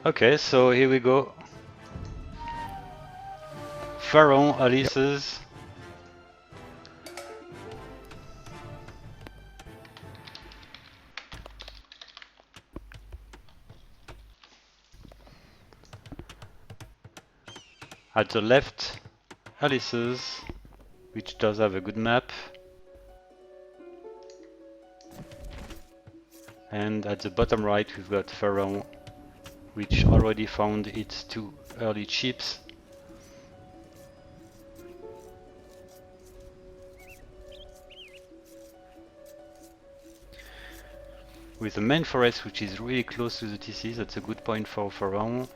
Okay, so here we go. PharaoN, Ulysses. At the left, Ulysses, which does have a good map. And at the bottom right, we've got PharaoN, which already found its 2 early chips. With the main forest, which is really close to the TC, that's a good point for PharaoN.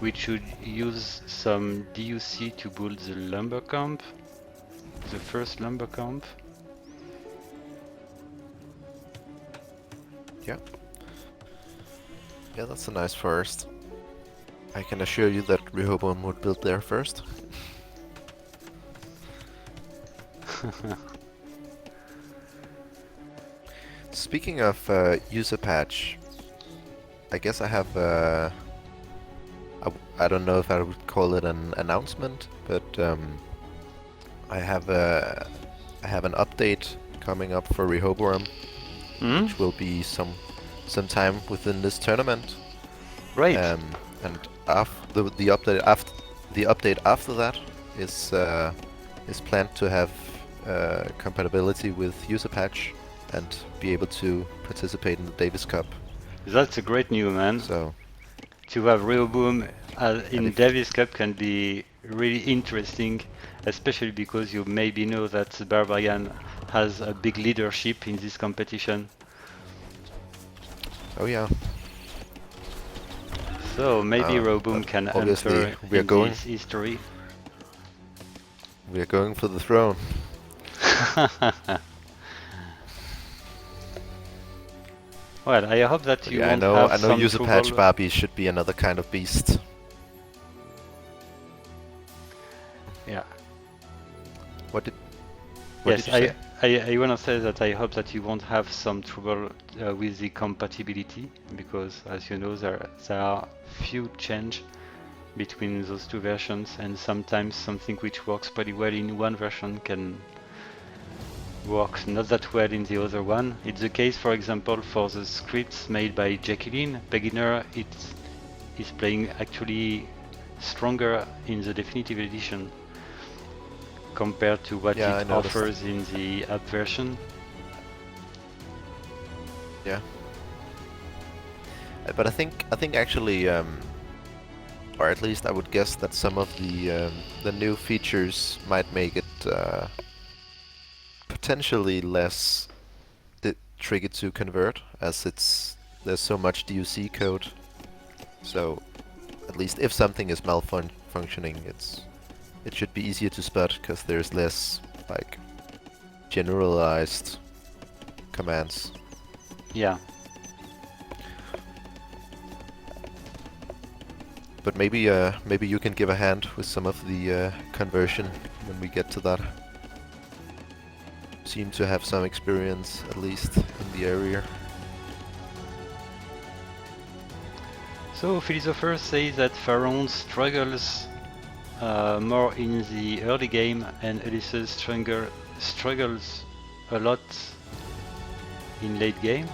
We should use some DUC to build the lumber camp, the first lumber camp. Yeah. Yeah, that's a nice forest. I can assure you that Rehoboam would build there first. Speaking of user patch, I guess I have I don't know if I would call it an announcement, but I have an update coming up for Rehoboam, which will be sometime within this tournament. Right. And the update after that is planned to have compatibility with user patch and be able to participate in the Davis Cup. That's a great news, man. So to have Rehoboam in Davis Cup can be really interesting, especially because you maybe know that the Barbarian has a big leadership in this competition. Oh yeah. So maybe Rehoboam can enter this history. We are going for the throne. Well, I hope that you won't I have know some user trouble. patch Barbie should be another kind of beast. Yeah. What did you say? I want to say that I hope that you won't have some trouble with the compatibility, because as you know there are few change between those two versions, and sometimes something which works pretty well in one version can work not that well in the other one. It's the case, for example, for the scripts made by Jacqueline. Beginner is playing actually stronger in the definitive edition compared to what it offers in the app version. Yeah. But I think actually, or at least I would guess that some of the new features might make it potentially less tricky to convert, as there's so much DUC code. So at least if something is malfunctioning, it should be easier to spot, because there's less like generalized commands. Yeah. But maybe you can give a hand with some of the conversion when we get to that. Seem to have some experience, at least in the area. So Philosopher says that PharaoN struggles more in the early game, and Ulysses struggles a lot in late game.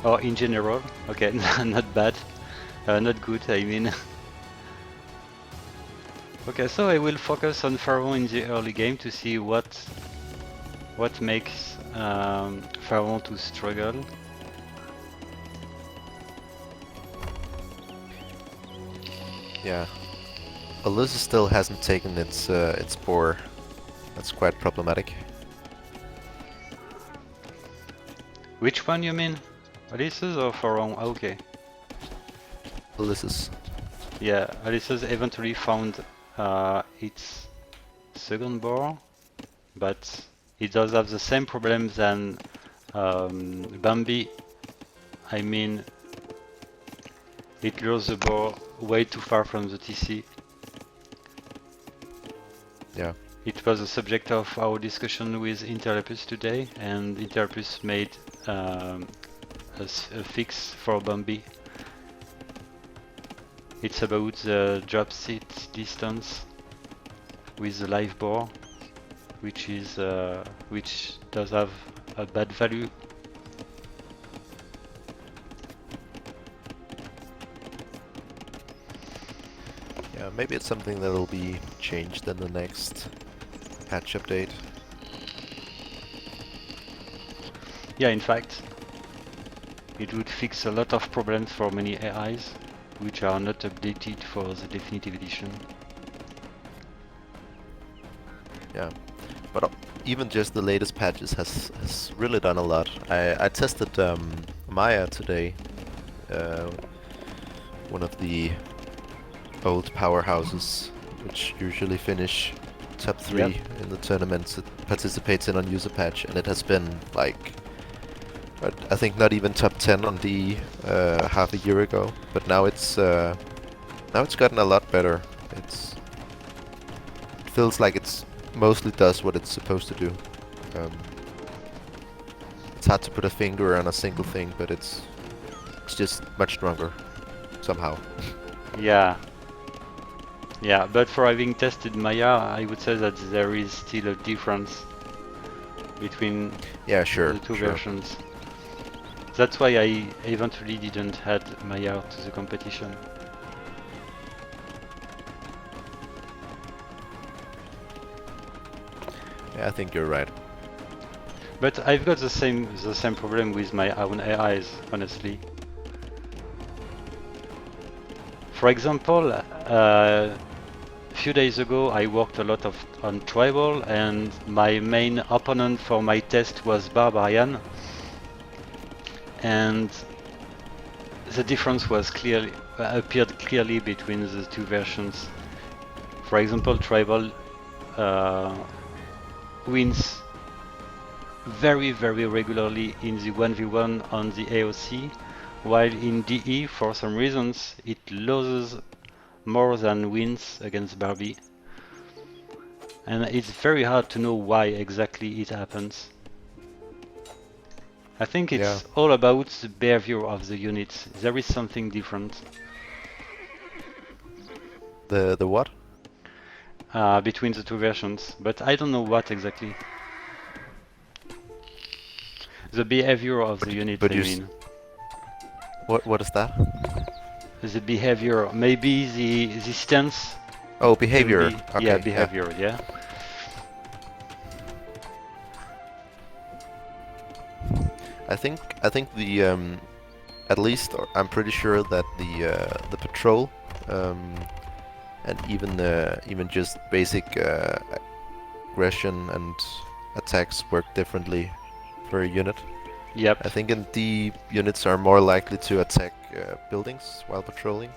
Or in general. Okay, not bad. Not good, I mean. Okay, so I will focus on PharaoN in the early game to see what makes PharaoN to struggle. Yeah, Ulysses still hasn't taken its boar. That's quite problematic. Which one you mean? Ulysses or PharaoN? Okay. Ulysses. Yeah, Ulysses eventually found its second boar, but it does have the same problem than Bambi. I mean, it lures the boar way too far from the TC. Yeah. It was the subject of our discussion with Interlepus today, and Interlepus made a fix for Bambi. It's about the drop seat distance with the live bore, which does have a bad value. Yeah, maybe it's something that'll be changed in the next patch update. Yeah, in fact, it would fix a lot of problems for many AIs, which are not updated for the definitive edition. Yeah, but even just the latest patches has really done a lot. I tested Maya today, one of the old powerhouses, which usually finish top 3 Yep. in the tournaments it participates in on user patch, and it has been like, I think not even top 10 on the half a year ago. But now it's gotten a lot better. It feels like it's mostly does what it's supposed to do. It's hard to put a finger on a single thing, but it's just much stronger somehow. Yeah. Yeah, but for having tested Maya, I would say that there is still a difference between Yeah, sure, the two sure. versions. That's why I eventually didn't add Maya to the competition. Yeah, I think you're right. But I've got the same problem with my own AIs, honestly. For example, a few days ago I worked a lot on Tribal, and my main opponent for my test was Barbarian, and the difference was appeared clearly between the two versions. For example, Tribal wins very regularly in the 1v1 on the AOC, while in DE, for some reasons, it loses more than wins against Barbie. And it's very hard to know why exactly it happens. I think it's all about the behavior of the units. There is something different. The what? Between the two versions, but I don't know what exactly. The behavior of the units, I mean. What is that? The behavior, maybe the stance. Oh, behavior. Okay, yeah, behavior. Yeah. I think the at least I'm pretty sure that the patrol and even just basic aggression and attacks work differently for a unit. Yep. I think in D units are more likely to attack buildings while patrolling,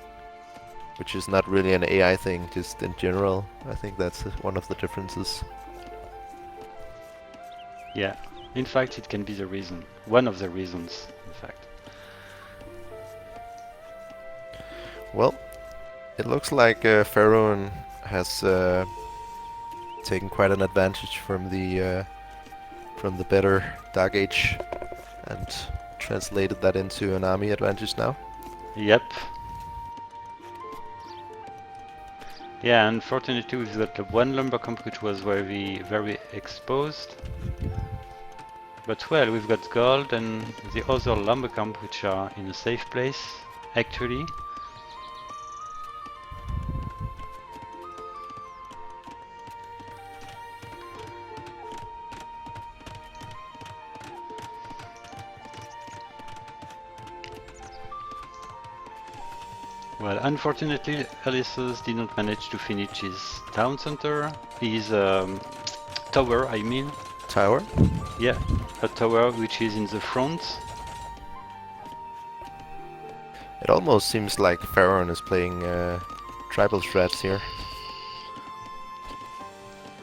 which is not really an AI thing, just in general. I think that's one of the differences. Yeah. In fact, it can be the reason. One of the reasons, in fact. Well, it looks like PharaoN has taken quite an advantage from the better Dark Age and translated that into an army advantage now. Yep. Yeah, unfortunately we've got one lumber camp which was very exposed. But well, we've got gold and the other lumber camp which are in a safe place, actually. Well, unfortunately, Ulysses did not manage to finish his town center, his tower, I mean. Tower? Yeah, a tower which is in the front. It almost seems like PharaoN is playing tribal strats here.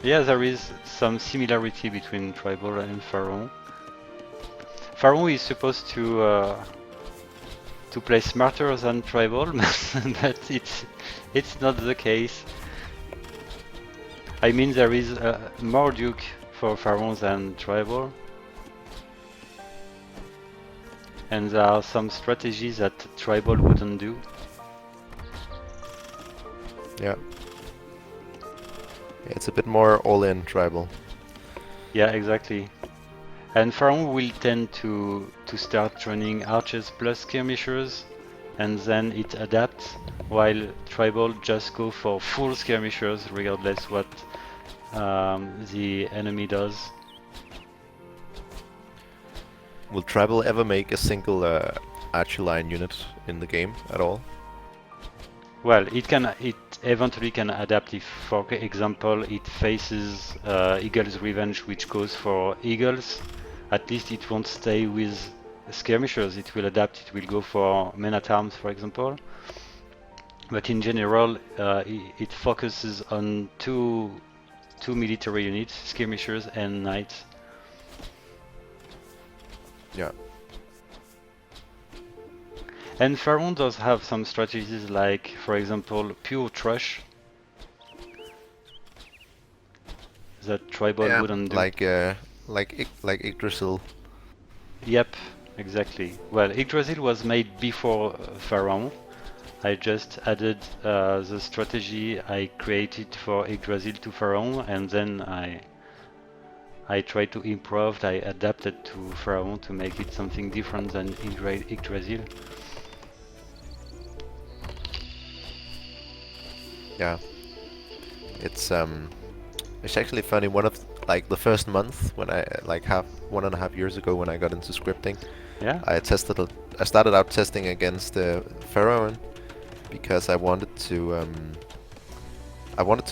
Yeah, there is some similarity between Tribal and PharaoN. PharaoN is supposed to play smarter than Tribal, but it's not the case. I mean, there is more Duke for Pharaoh than Tribal, and there are some strategies that Tribal wouldn't do. Yeah. It's a bit more all-in Tribal. Yeah, exactly. And Pharaoh will tend to start running archers plus skirmishers, and then it adapts, while Tribal just go for full skirmishers regardless what the enemy does. Will Tribal ever make a single archer line unit in the game at all? Well, it eventually can adapt if, for example, it faces Eagle's Revenge, which goes for Eagles. At least it won't stay with skirmishers. It will adapt. It will go for men-at-arms, for example. But in general, it focuses on two military units, skirmishers and knights. Yeah. And PharaoN does have some strategies like, for example, pure trash that Tribal wouldn't do. Like Yggdrasil. Yep, exactly. Well, Yggdrasil was made before PharaoN. I just added the strategy I created for Yggdrasil to PharaoN, and then I tried to improve. I adapted to PharaoN to make it something different than Yggdrasil. Yeah. It's actually funny. One of the first month when I 1.5 years ago when I got into scripting, Yeah. I started out testing against PharaoN because I wanted to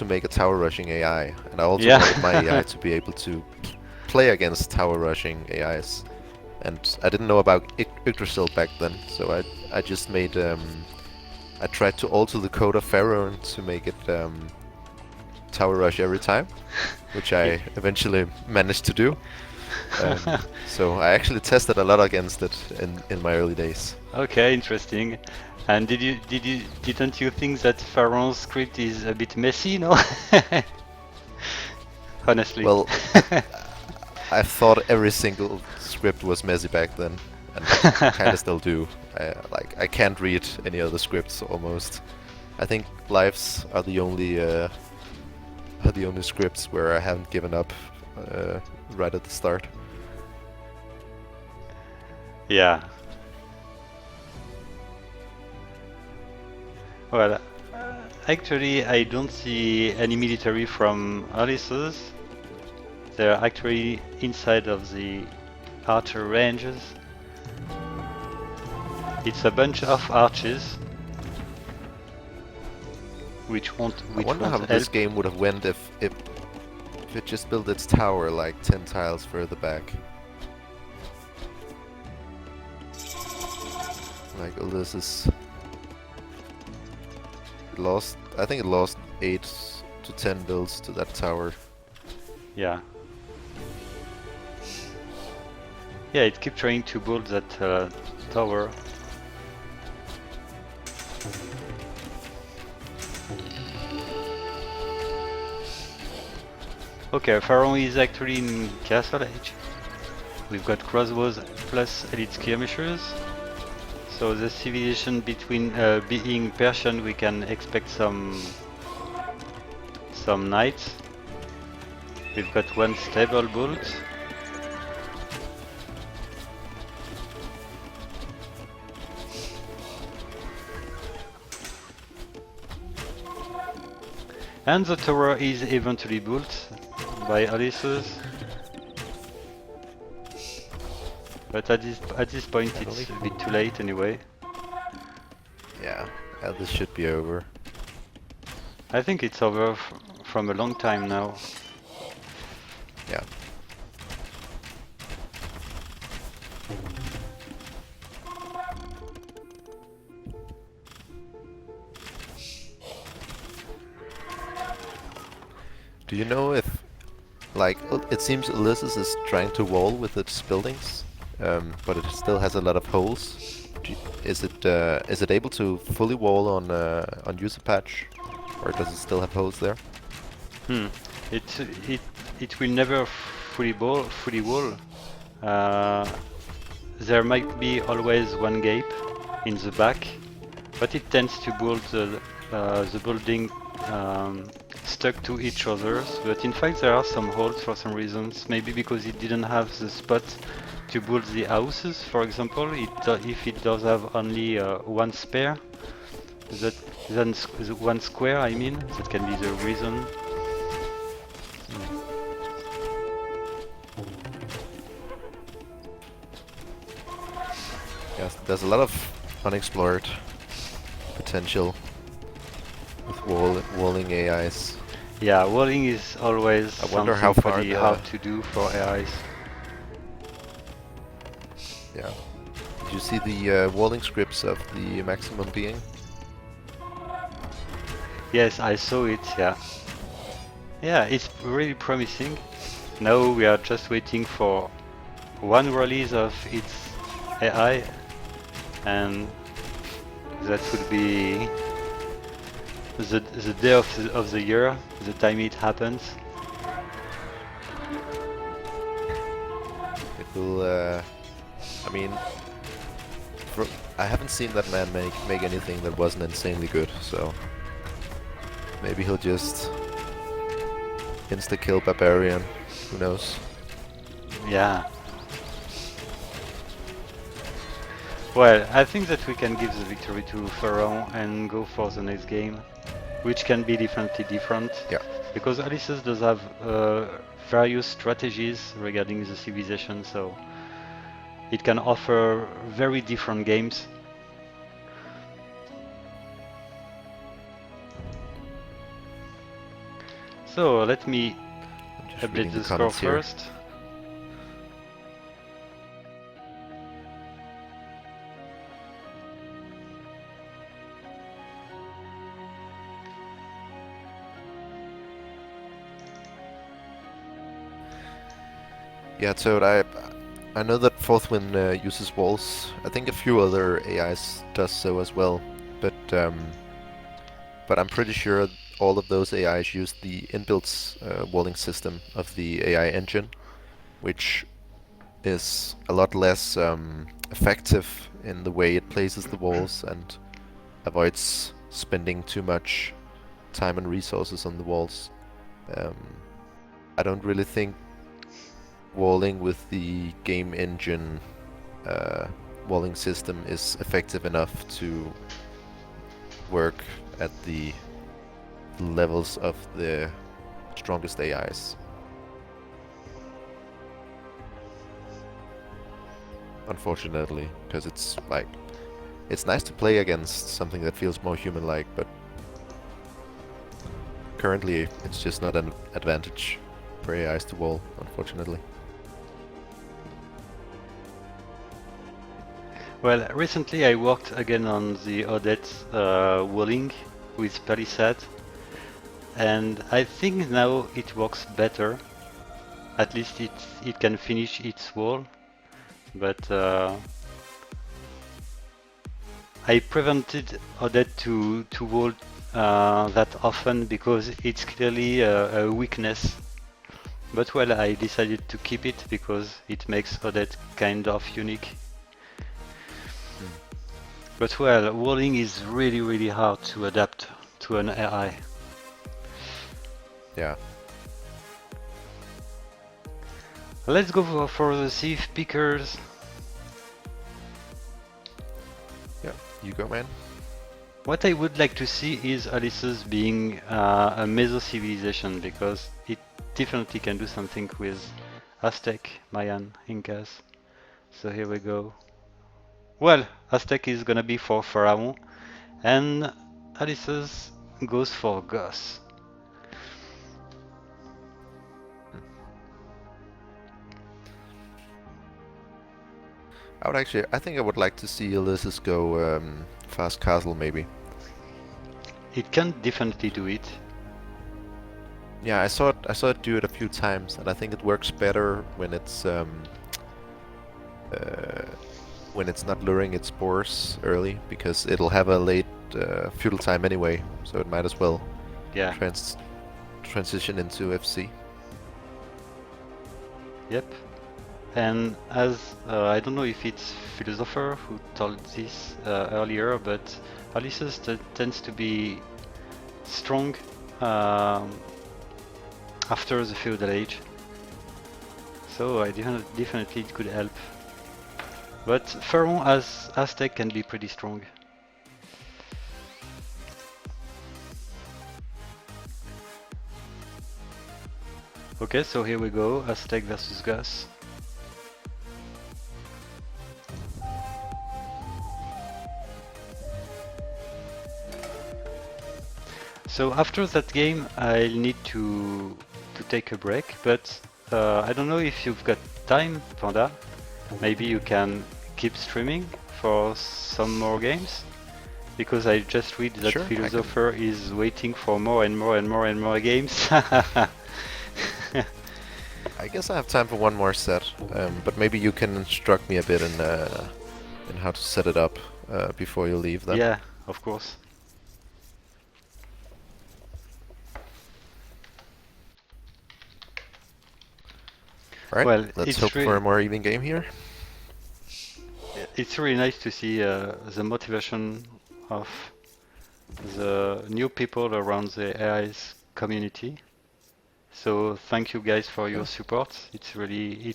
make a tower rushing AI, and I also wanted my AI to be able to play against tower rushing AIs. And I didn't know about Yggdrasil back then, so I just made I tried to alter the code of PharaoN to make it tower rush every time, which I eventually managed to do. So I actually tested a lot against it in my early days. Okay, interesting. And didn't you think that PharaoN's script is a bit messy, no? Honestly. Well, I thought every single script was messy back then, and kind of still do. I can't read any other scripts almost. I think lives are the only scripts where I haven't given up right at the start. Yeah. Well, actually, I don't see any military from Ulysses. They're actually inside of the archer ranges. It's a bunch of archers, which won't I wonder how help. this game would have went if it just built its tower like 10 tiles further back. Like Ulysses lost, I think it lost 8 to 10 builds to that tower. Yeah. Yeah, it kept trying to build that tower. Okay, PharaoN is actually in Castle Age. We've got crossbows plus elite skirmishers. So the civilization between being Persian, we can expect some knights. We've got one stable bolt. And the tower is eventually built by Ulysses. But at this point it's a bit too late anyway. Yeah, this should be over. I think it's over from a long time now. Yeah. Do you know if, it seems Ulysses is trying to wall with its buildings, but it still has a lot of holes. Is it able to fully wall on user patch, or does it still have holes there? It it it will never fully wall. Uh, there might be always one gap in the back, but it tends to build the building stuck to each other. But in fact, there are some holes for some reasons. Maybe because it didn't have the spot to build the houses. For example, if it does have only one spare, that then one square, I mean, that can be the reason. Yes, there's a lot of unexplored potential with walling AIs. Yeah, walling is always I wonder something how far pretty hard to do for AIs. Yeah. Did you see the walling scripts of the maximum being? Yes, I saw it, yeah. Yeah, it's really promising. Now we are just waiting for one release of its AI, and that would be the day of the year, the time it happens. It will, I mean, I haven't seen that man make anything that wasn't insanely good, so maybe he'll just insta-kill Barbarian, who knows? Yeah. Well, I think that we can give the victory to PharaoN and go for the next game, which can be definitely different. Yeah. Because Ulysses does have various strategies regarding the civilization, so it can offer very different games. So let me update the score first. Yeah, so I know that Fourth Wind uses walls. I think a few other AIs does so as well, but I'm pretty sure all of those AIs use the inbuilt walling system of the AI engine, which is a lot less effective in the way it places the walls and avoids spending too much time and resources on the walls. I don't really think walling with the game engine walling system is effective enough to work at the levels of the strongest AIs. Unfortunately, because it's like, it's nice to play against something that feels more human-like, but currently it's just not an advantage for AIs to wall, unfortunately. Well, recently I worked again on the Odette walling with Palisade, and I think now it works better. At least it can finish its wall, but I prevented Odette to wall that often because it's clearly a weakness. But well, I decided to keep it because it makes Odette kind of unique. But well, walling is really hard to adapt to an AI. Yeah. Let's go for the thief pickers. Yeah, you go, man. What I would like to see is Ulysses being a meso civilization, because it definitely can do something with Aztec, Mayan, Incas. So here we go. Well, Aztec is gonna be for PharaoN, and Ulysses goes for Goth. I think I would like to see Ulysses go fast castle, maybe. It can definitely do it. Yeah, I saw it do it a few times, and I think it works better when it's not luring its spores early, because it'll have a late feudal time anyway, so it might as well transition into FC. Yep. And as I don't know if it's Philosopher who told this earlier, but Ulysses tends to be strong after the feudal age. So I definitely it could help. But PharaoN as Aztec can be pretty strong. Okay, so here we go, Aztec versus Gus. So after that game, I'll need to take a break, but I don't know if you've got time, Panda. Maybe you can keep streaming for some more games, because I just read that Sure, Philosopher is waiting for more and more and more and more games. I guess I have time for one more set, but maybe you can instruct me a bit in how to set it up before you leave then. Yeah, of course. Alright, Well, let's it's hope for a more even game here. It's really nice to see the motivation of the new people around the AIS community. So thank you guys for your support. It's really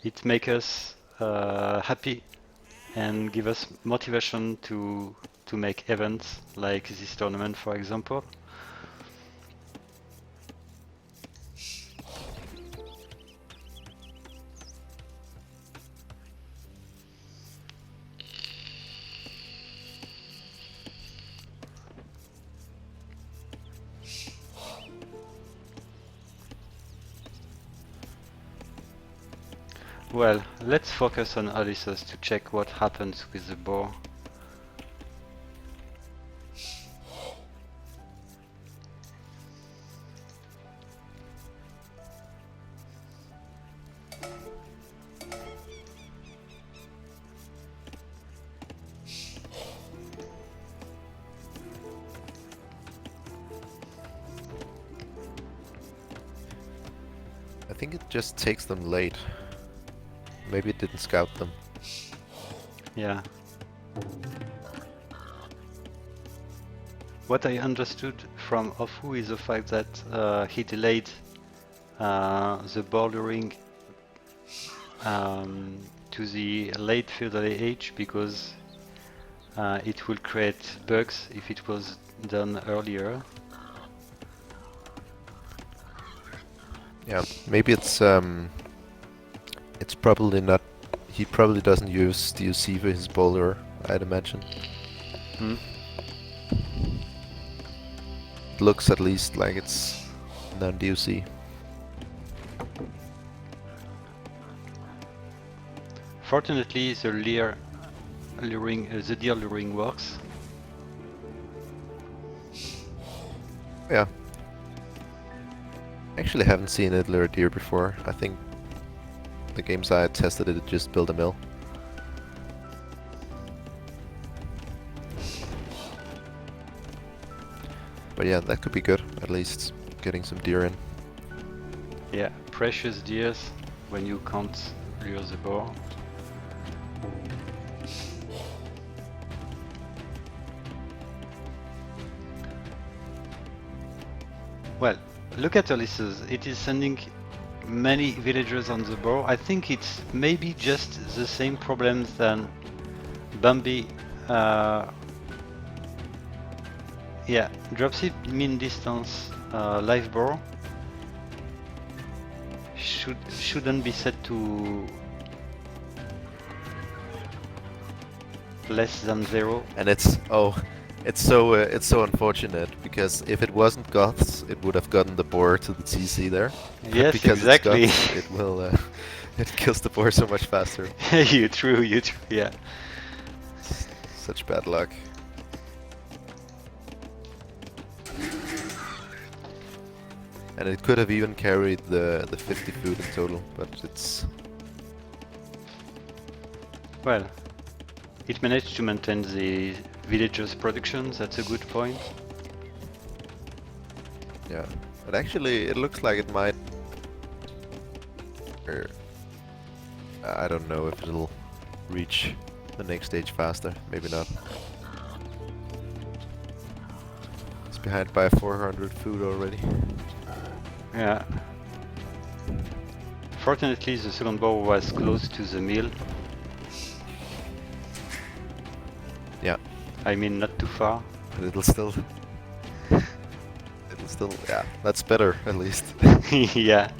it makes us happy and give us motivation to make events like this tournament, for example. Well, let's focus on Ulysses to check what happens with the boar. I think it just takes them late. Maybe it didn't scout them. Yeah. What I understood from Ofu is the fact that he delayed the bordering to the late feudal age because it will create bugs if it was done earlier. Yeah, maybe it's probably not. He probably doesn't use DUC for his bowler, I'd imagine. Hmm. It looks at least like it's non-DUC. Fortunately, the deer luring works. Yeah. Actually haven't seen it lure deer before. I think the games I had tested it just built a mill. But yeah, that could be good, at least getting some deer in. Yeah, precious deers when you can't lure the boar. Well, look at Ulysses. It is sending many villagers on the board. I think it's maybe just the same problems than Bambi. Yeah, dropship mean distance live board shouldn't be set to less than 0. And it's it's so unfortunate because if it wasn't Goths, it would have gotten the boar to the TC there. But Yes, because exactly. it's Goths, it will it kills the boar so much faster. you true, yeah. Such bad luck. And it could have even carried the 50 food in total, but it's... Well, it managed to maintain the villagers' production, that's a good point. Yeah. But actually, it looks like it might... I don't know if it'll reach the next stage faster. Maybe not. It's behind by 400 food already. Yeah. Fortunately, the second boar was close to the mill. Yeah. I mean, not too far. But it'll still... it'll still... Yeah, that's better, at least. Yeah.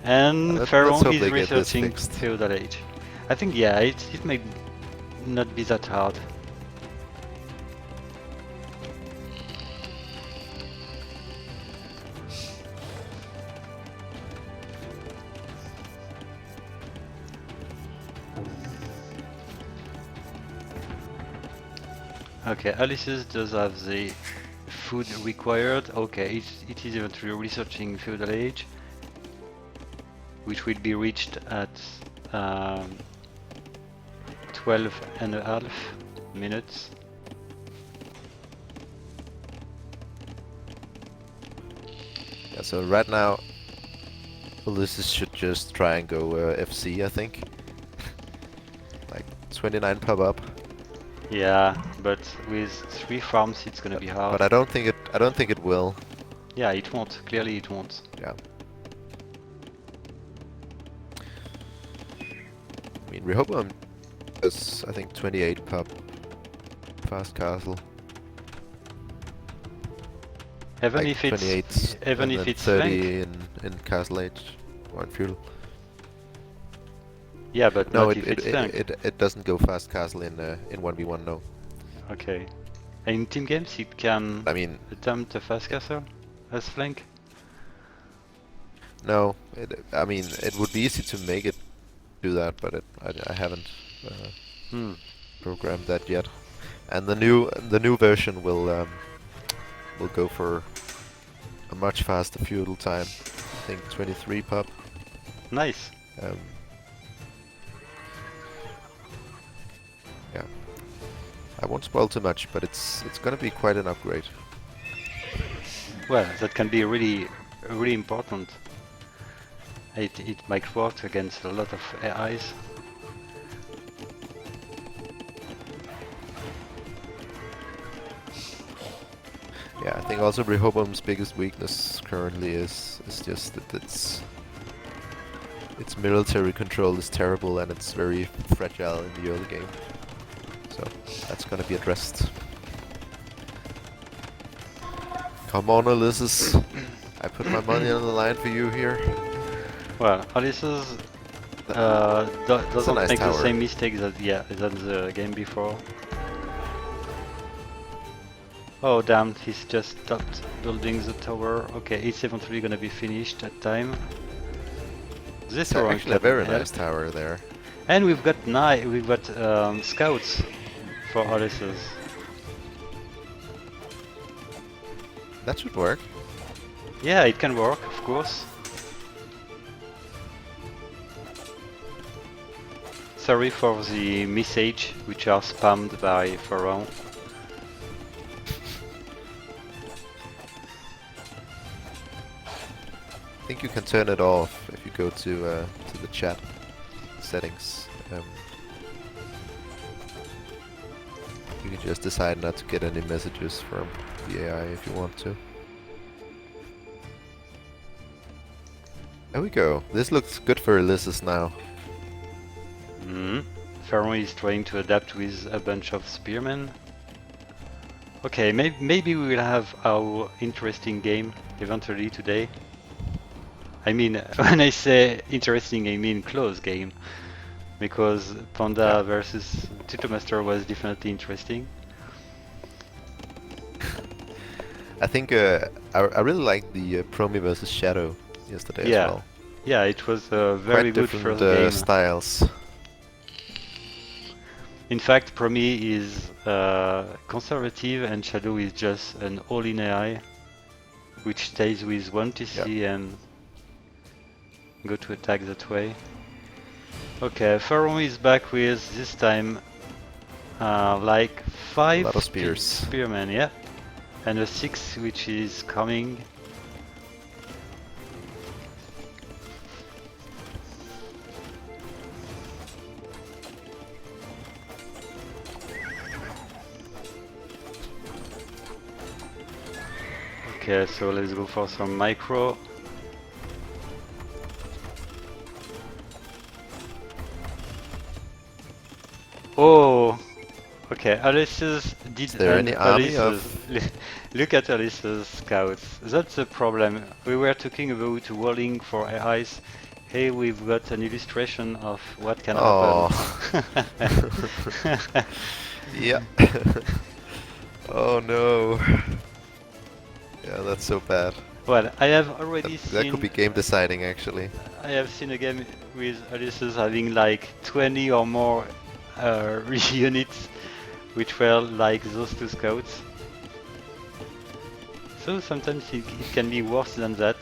And Let's PharaoN hope is they get this researching fixed. Feudal Age. I think, yeah, it may not be that hard. Okay, Ulysses does have the food required. Okay, it is eventually researching Feudal Age, which will be reached at 12.5 minutes. Yeah, so right now, Ulysses should just try and go FC, I think. Like 29 pop up. Yeah, but with 3 farms, it's gonna be hard. But I don't think it will. Yeah, it won't. Clearly, it won't. Yeah. I mean, Rehoboam is, I think, 28 pop. Fast castle. Even Like if it's 28, even and if then it's 30 flank. in castle age or in feudal. Yeah, but No, not if it's flank. it doesn't go fast castle in 1v1. No. Okay. And in team games, it can I mean, attempt a fast castle as flank. no. I mean, it would be easy to make it do that, but I haven't programmed that yet. And the new version will go for a much faster feudal time. I think 23 pop. Nice. Yeah. I won't spoil too much, but it's gonna be quite an upgrade. Well, that can be really important. It might work against a lot of AIs. Yeah, I think also Rehoboam's biggest weakness currently is just that its military control is terrible and it's very fragile in the early game. So that's gonna be addressed. Come on, Ulysses. I put my money on the line for you here. Well, Ulysses doesn't nice make the tower. same mistakes that the game before. Oh damn, he's just stopped building the tower. Okay, it's eventually gonna be finished at time. This It's tower actually a can very help. nice tower there. And we've got scouts for Ulysses. That should work. Yeah, it can work, of course. Sorry for the message which are spammed by PharaoN. I think you can turn it off if you go to the chat settings. You can just decide not to get any messages from the AI if you want to. There we go. This looks good for Ulysses now. PharaoN is trying to adapt with a bunch of spearmen. Okay, maybe we will have our interesting game eventually today. I mean, when I say interesting, I mean close game. Because Panda versus Tutomaster was definitely interesting. I think I really liked the Promi versus Shadow yesterday as well. Yeah, it was a very Quite good different first game. styles. In fact, Promi is conservative and Shadow is just an all-in AI, which stays with one TC and go to attack that way. Okay, PharaoN is back with this time like 5 A lot of spears. spearmen, yeah. and a 6 which is coming. Okay, so let's go for some micro. Oh, okay. Ulysses did Is there an any army Ulysses. of... Look at Ulysses scouts. That's the problem. We were talking about rolling for ice. Hey, we've got an illustration of what can Oh. happen. Yeah. Oh no. Yeah, that's so bad. Well, I have already That could be seen. game deciding, actually. I have seen a game with Ulysses having like 20 or more units, which were like those two scouts. So sometimes it can be worse than that.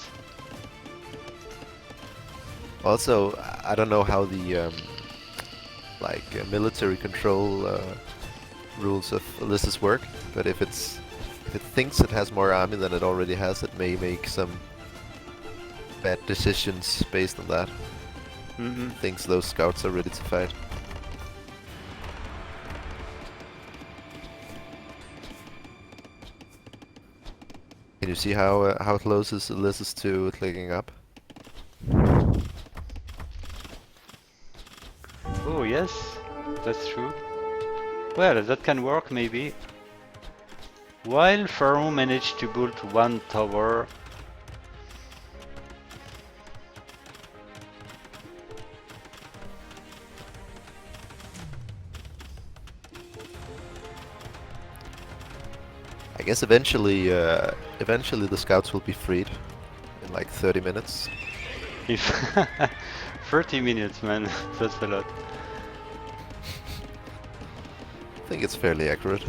Also, I don't know how the military control rules of Ulysses work, but if it thinks it has more army than it already has, it may make some bad decisions based on that. Thinks those scouts are ready to fight. Can you see how close is Ulysses to clicking up? Oh yes, that's true. Well, that can work maybe. While PharaoN managed to build one tower. I guess eventually the scouts will be freed in like 30 minutes. If 30 minutes, man, that's a lot. I think it's fairly accurate.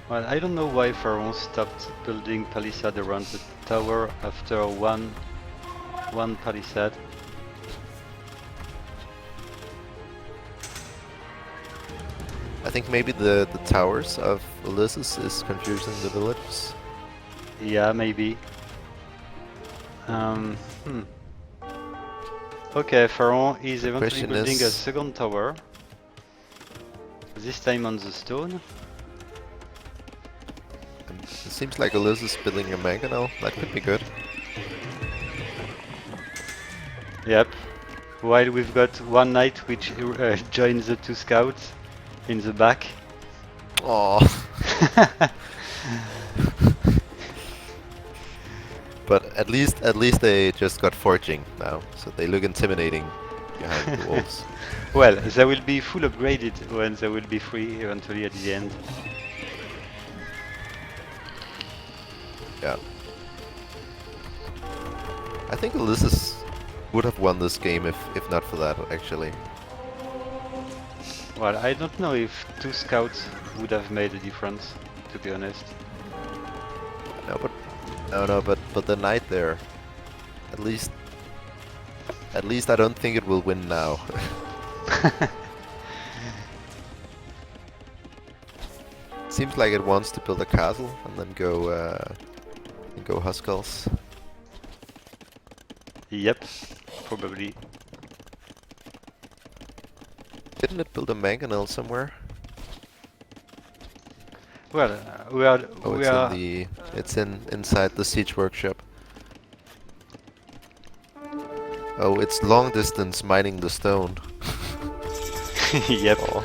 Well, I don't know why PharaoN stopped building palisade around the tower after one palisade. I think maybe the towers of Ulysses is confusing the villagers. Yeah, maybe. Okay, PharaoN is eventually Question building a is- second tower. This time on the stone. It seems like Ulysses building a mangonel. That could be good. Yep. While we've got one knight which joins the two scouts in the back. Oh. But at least they just got forging now, so they look intimidating behind the walls. Well, they will be full upgraded when they will be free eventually at the end. Yeah. I think Ulysses would have won this game if not for that, actually. Well, I don't know if two scouts would have made a difference, to be honest. No, but the knight there, at least I don't think it will win now. Seems like it wants to build a castle and then go Huskals. Yep, probably. Didn't it build a mangonel somewhere? Well, Oh, it's inside the siege workshop. Oh, it's long distance mining the stone. Yep. Oh.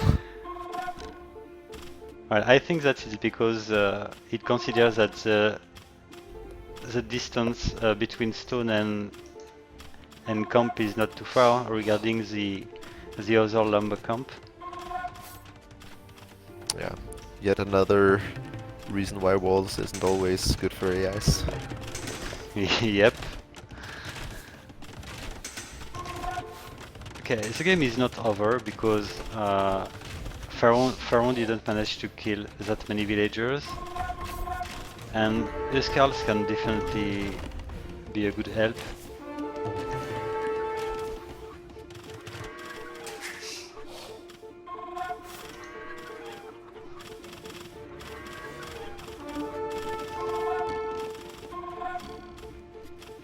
Well, I think that is because it considers that the distance between stone and camp is not too far regarding the other lumber camp. Yeah, yet another reason why walls isn't always good for AIs. Yep. Okay, the game is not over because PharaoN didn't manage to kill that many villagers, and the skulls can definitely be a good help.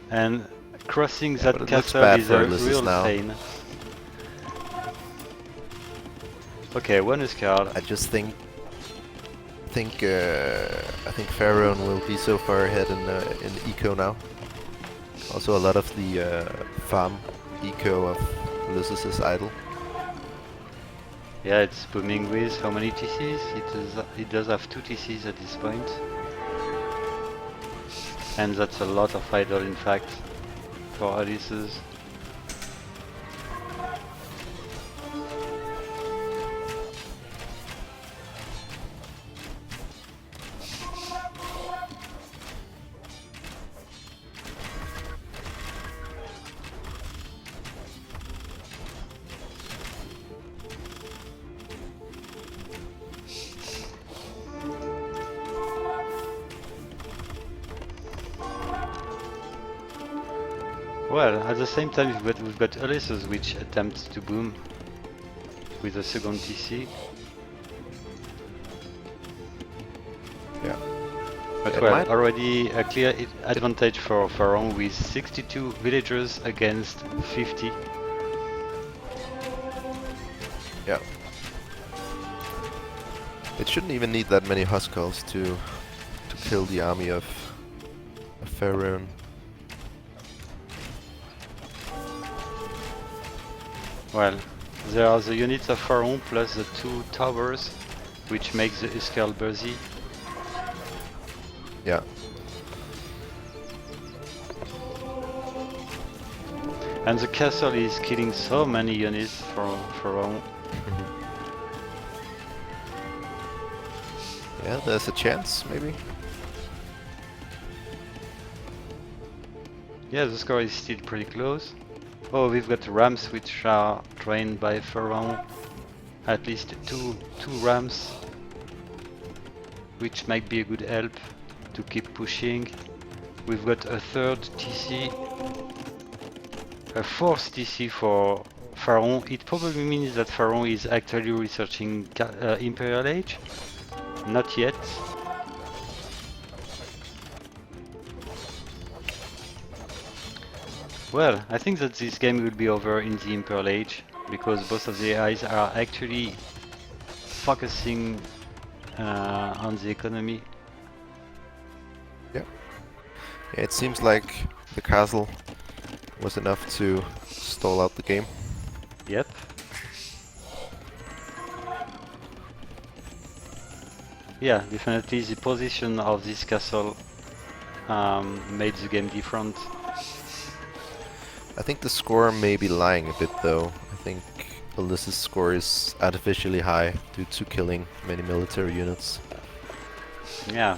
And crossing Yeah, that but it looks castle bad is for a Ulysses real now. pain. Okay, one is card. I just think I think PharaoN will be so far ahead in eco now. Also, a lot of the farm eco of Ulysses is idle. Yeah, it's booming with how many TCs? It does have 2 TCs at this point. And that's a lot of idle in fact for Ulysses. Well, at the same time we've got Ulysses which attempts to boom with a second TC. Yeah. But It well, might- already a clear advantage for PharaoN with 62 villagers against 50. Yeah. It shouldn't even need that many Huskarls to kill the army of PharaoN. Well, there are the units of PharaoN plus the 2 towers, which makes the Escal busy. Yeah. And the castle is killing so many units for PharaoN. Yeah, there's a chance, maybe. Yeah, the score is still pretty close. Oh, we've got rams which are trained by PharaoN. At least two rams, which might be a good help to keep pushing. We've got a third TC, a fourth TC for PharaoN. It probably means that PharaoN is actually researching Imperial Age. Not yet. Well, I think that this game will be over in the Imperial Age, because both of the AIs are actually focusing on the economy. Yeah. Yeah, it seems like the castle was enough to stall out the game. Yep. Yeah, definitely the position of this castle made the game different. I think the score may be lying a bit though. I think Ulysses' score is artificially high due to killing many military units. Yeah,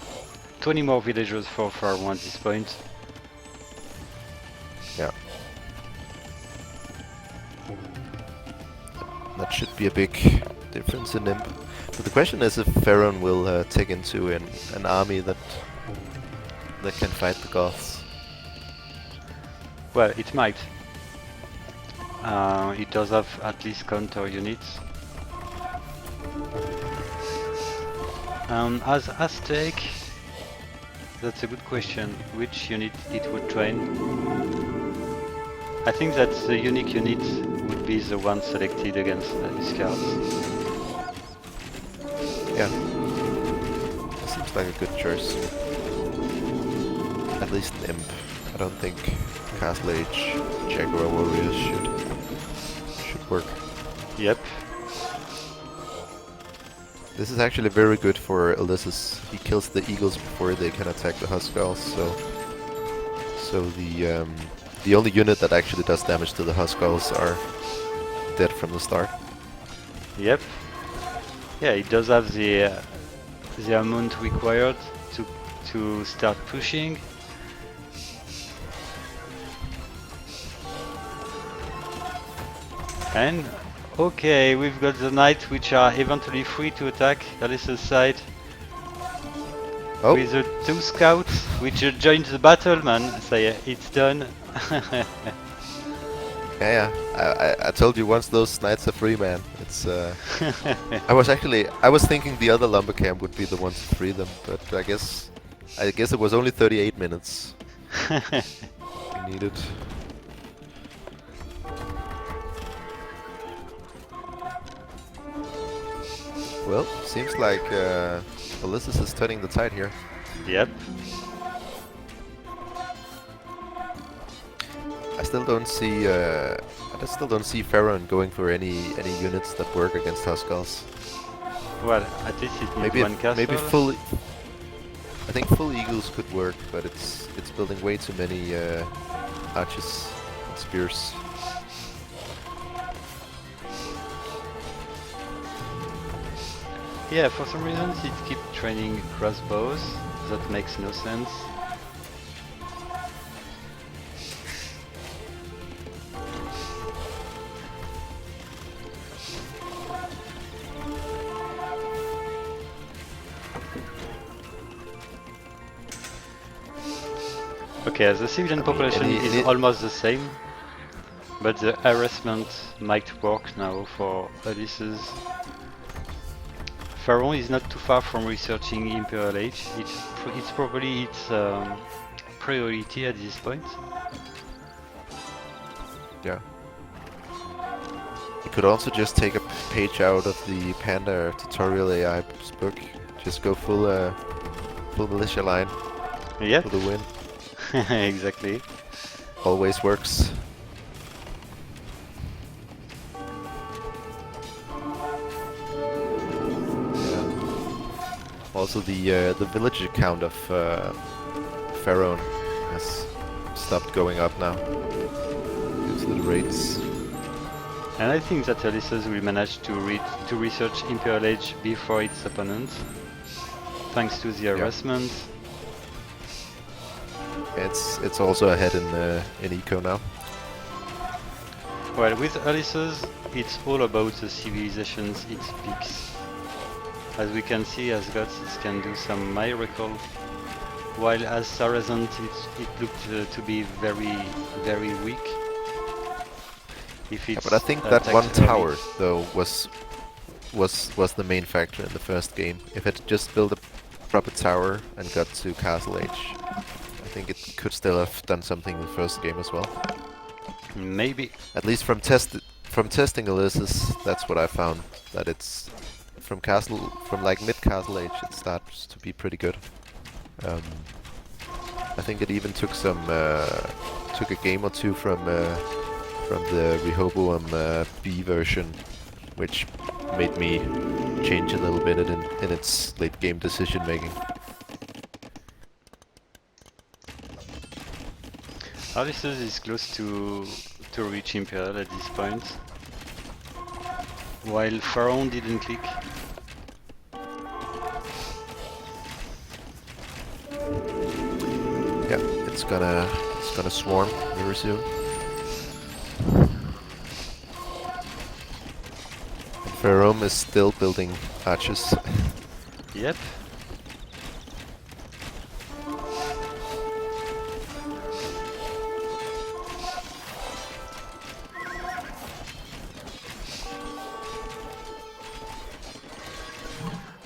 20 more villagers for PharaoN at this point. Yeah. That should be a big difference in imp. But the question is if PharaoN will take into an army that can fight the Goths. Well, it might. It does have at least counter units. As Aztec, that's a good question. Which unit it would train? I think that the unique unit would be the one selected against his cards. Yeah. Seems like a good choice. At least an imp. I don't think Castle Age Jaguar Warriors should work. Yep. This is actually very good for Ulysses. He kills the eagles before they can attack the Huskarls, so the only unit that actually does damage to the Huskarls are dead from the start. Yep. Yeah, it does have the amount required to start pushing. And okay, we've got the knights which are eventually free to attack Ulysses' side. Oh, With the 2 scouts which join the battle, man. So yeah, it's done. Yeah, yeah. I told you once those knights are free, man. It's I was thinking the other lumber camp would be the one to free them, but I guess it was only 38 minutes we needed. Well, seems like Ulysses is turning the tide here. Yep. I still don't see PharaoN going for any units that work against Huskarls. Well, at least it needs Maybe one castle. maybe full. I think full eagles could work, but it's building way too many archers and spears. Yeah, for some reason it keeps training crossbows. That makes no sense. Okay, the civilian population is almost the same, but the harassment might work now for Ulysses. PharaoN is not too far from researching Imperial Age. It's probably its priority at this point. Yeah. You could also just take a page out of the Panda tutorial AI's book. Just go full militia line Yep. for the win. Exactly. Always works. Also, the village count of PharaoN has stopped going up now due to the raids. And I think that Ulysses will manage to research Imperial Age before its opponent, thanks to the harassment. It's also ahead in eco now. Well, with Ulysses, it's all about the civilizations it picks. As we can see, as gods, it can do some miracle, while as Saracen, it looked to be very, very weak. If it's But I think that one tower though was the main factor in the first game. If it just built a proper tower and got to Castle Age, I think it could still have done something in the first game as well. Maybe. At least from testing Ulysses, that's what I found. That it's from like mid Castle Age, it starts to be pretty good. I think it even took a game or two from the Rehoboam B version, which made me change a little bit in its late game decision making. Ulysses is close to reach Imperial at this point, while PharaoN didn't click. Yeah, it's gonna swarm very soon. And PharaoN is still building archers. Yep.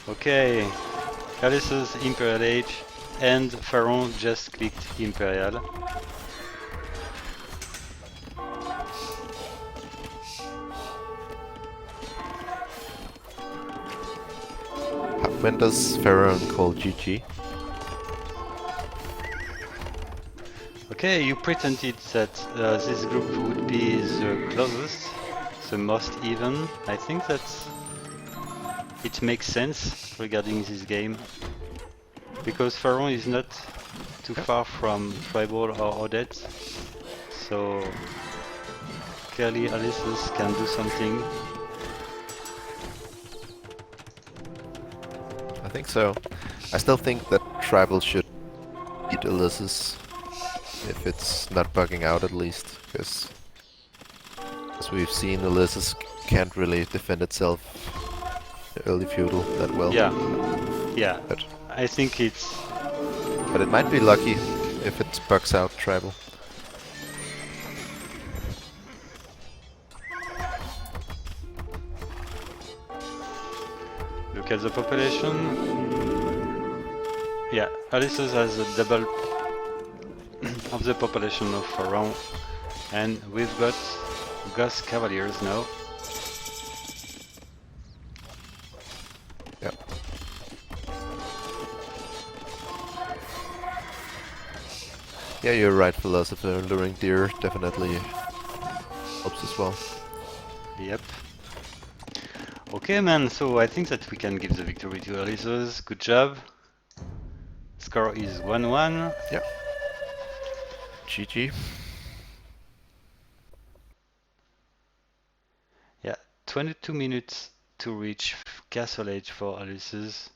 Okay, Ulysses Imperial Age, and PharaoN just clicked Imperial. When does PharaoN call GG? Okay, you pretended that this group would be the closest, the most even. I think that it makes sense regarding this game, because PharaoN is not too far from Tribal or Odette, so clearly Ulysses can do something. I think so. I still think that Tribal should beat Ulysses, if it's not bugging out at least, because as we've seen, Ulysses can't really defend itself early feudal that well. Yeah. But I think it's... But it might be lucky if it bugs out Tribal. at the population. Yeah, Ulysses has a double of the population of PharaoN, and we've got Ghost Cavaliers now. Yeah. Yeah, you're right, Philosopher. Luring Deer definitely helps as well. Yep. Okay, man, so I think that we can give the victory to Ulysses. Good job. Score is 1-1. Yeah. GG. Yeah, 22 minutes to reach Castle Age for Ulysses.